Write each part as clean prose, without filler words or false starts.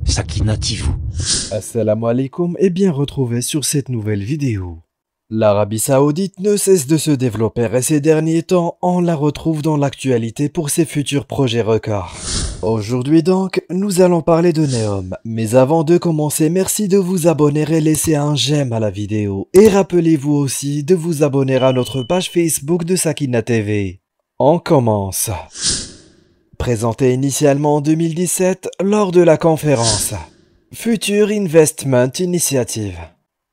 Sakina TV. Assalamu alaikum et bien retrouvé sur cette nouvelle vidéo. L'Arabie Saoudite ne cesse de se développer et ces derniers temps, on la retrouve dans l'actualité pour ses futurs projets records. Aujourd'hui donc, nous allons parler de Neom. Mais avant de commencer, merci de vous abonner et laisser un j'aime à la vidéo. Et rappelez-vous aussi de vous abonner à notre page Facebook de Sakina TV. On commence. Présenté initialement en 2017 lors de la conférence Future Investment Initiative.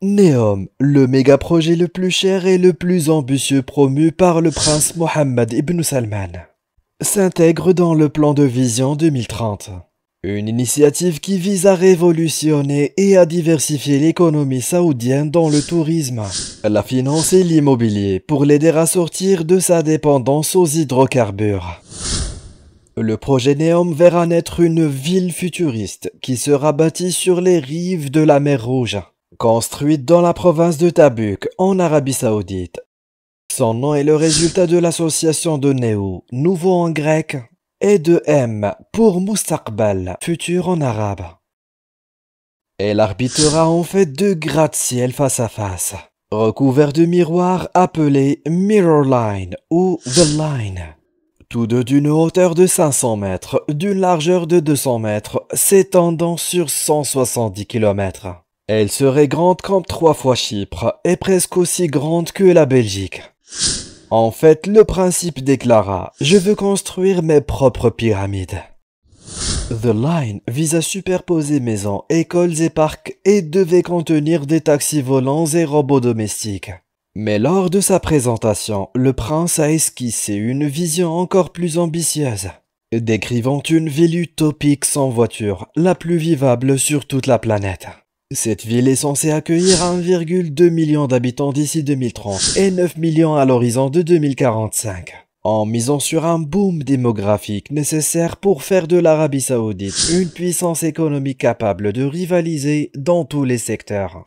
Neom, le méga projet le plus cher et le plus ambitieux promu par le prince Mohammed ibn Salman, s'intègre dans le plan de vision 2030. Une initiative qui vise à révolutionner et à diversifier l'économie saoudienne dans le tourisme, la finance et l'immobilier pour l'aider à sortir de sa dépendance aux hydrocarbures. Le projet Neom verra naître une ville futuriste qui sera bâtie sur les rives de la mer Rouge, construite dans la province de Tabuk, en Arabie Saoudite. Son nom est le résultat de l'association de Neo, nouveau en grec, et de M pour Mustaqbal, futur en arabe. Elle arbitera en fait deux gratte-ciel face à face, recouverts de miroirs appelés Mirror Line ou The Line. Tous deux d'une hauteur de 500 mètres, d'une largeur de 200 mètres, s'étendant sur 170 km. Elle serait grande comme 3 fois Chypre et presque aussi grande que la Belgique. En fait, le principe déclara « Je veux construire mes propres pyramides ». The Line vise à superposer maisons, écoles et parcs et devait contenir des taxis volants et robots domestiques. Mais lors de sa présentation, le prince a esquissé une vision encore plus ambitieuse, décrivant une ville utopique sans voiture, la plus vivable sur toute la planète. Cette ville est censée accueillir 1,2 million d'habitants d'ici 2030 et 9 millions à l'horizon de 2045, en misant sur un boom démographique nécessaire pour faire de l'Arabie Saoudite une puissance économique capable de rivaliser dans tous les secteurs.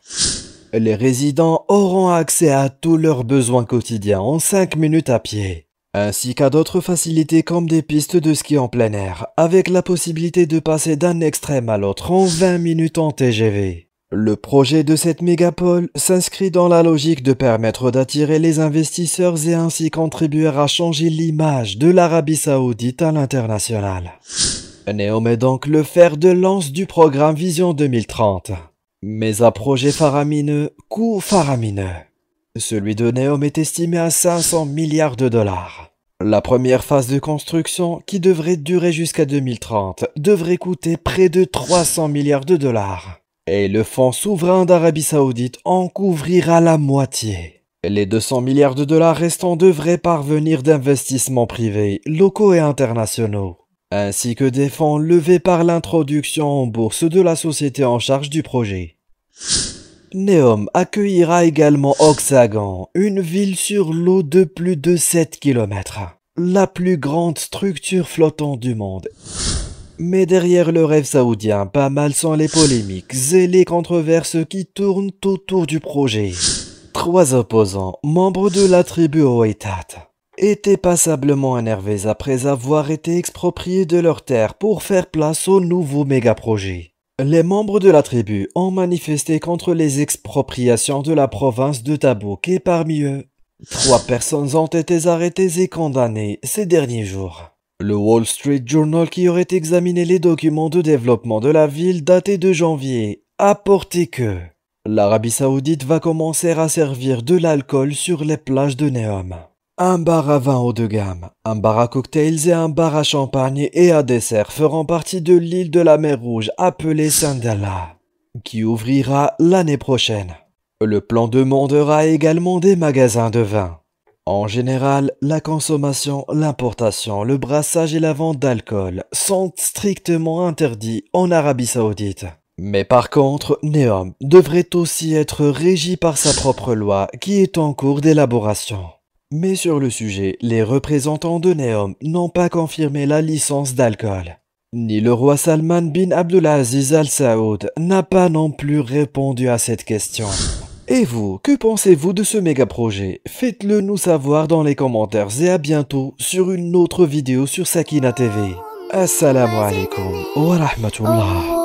Les résidents auront accès à tous leurs besoins quotidiens en 5 minutes à pied, ainsi qu'à d'autres facilités comme des pistes de ski en plein air, avec la possibilité de passer d'un extrême à l'autre en 20 minutes en TGV. Le projet de cette mégapole s'inscrit dans la logique de permettre d'attirer les investisseurs et ainsi contribuer à changer l'image de l'Arabie Saoudite à l'international. Neom est donc le fer de lance du programme Vision 2030. Mais à projet faramineux, coût faramineux. Celui de Neom est estimé à 500 milliards de dollars. La première phase de construction, qui devrait durer jusqu'à 2030, devrait coûter près de 300 milliards de dollars. Et le fonds souverain d'Arabie Saoudite en couvrira la moitié. Les 200 milliards de dollars restants devraient parvenir d'investissements privés, locaux et internationaux, ainsi que des fonds levés par l'introduction en bourse de la société en charge du projet. Neom accueillera également Oxagon, une ville sur l'eau de plus de 7 km, la plus grande structure flottante du monde. Mais derrière le rêve saoudien, pas mal sont les polémiques et les controverses qui tournent autour du projet. 3 opposants, membres de la tribu Oeitat, étaient passablement énervés après avoir été expropriés de leurs terres pour faire place au nouveau méga-projet. Les membres de la tribu ont manifesté contre les expropriations de la province de Tabuk et parmi eux, 3 personnes ont été arrêtées et condamnées ces derniers jours. Le Wall Street Journal, qui aurait examiné les documents de développement de la ville datés de janvier, a porté que l'Arabie Saoudite va commencer à servir de l'alcool sur les plages de Neom. Un bar à vin haut de gamme, un bar à cocktails et un bar à champagne et à dessert feront partie de l'île de la mer Rouge appelée Sandala, qui ouvrira l'année prochaine. Le plan demandera également des magasins de vin. En général, la consommation, l'importation, le brassage et la vente d'alcool sont strictement interdits en Arabie Saoudite. Mais par contre, Neom devrait aussi être régi par sa propre loi qui est en cours d'élaboration. Mais sur le sujet, les représentants de Neom n'ont pas confirmé la licence d'alcool. Ni le roi Salman bin Abdulaziz Al Saoud n'a pas non plus répondu à cette question. Et vous, que pensez-vous de ce méga projet? Faites-le nous savoir dans les commentaires et à bientôt sur une autre vidéo sur Sakina TV. Assalamu alaikum wa rahmatullah.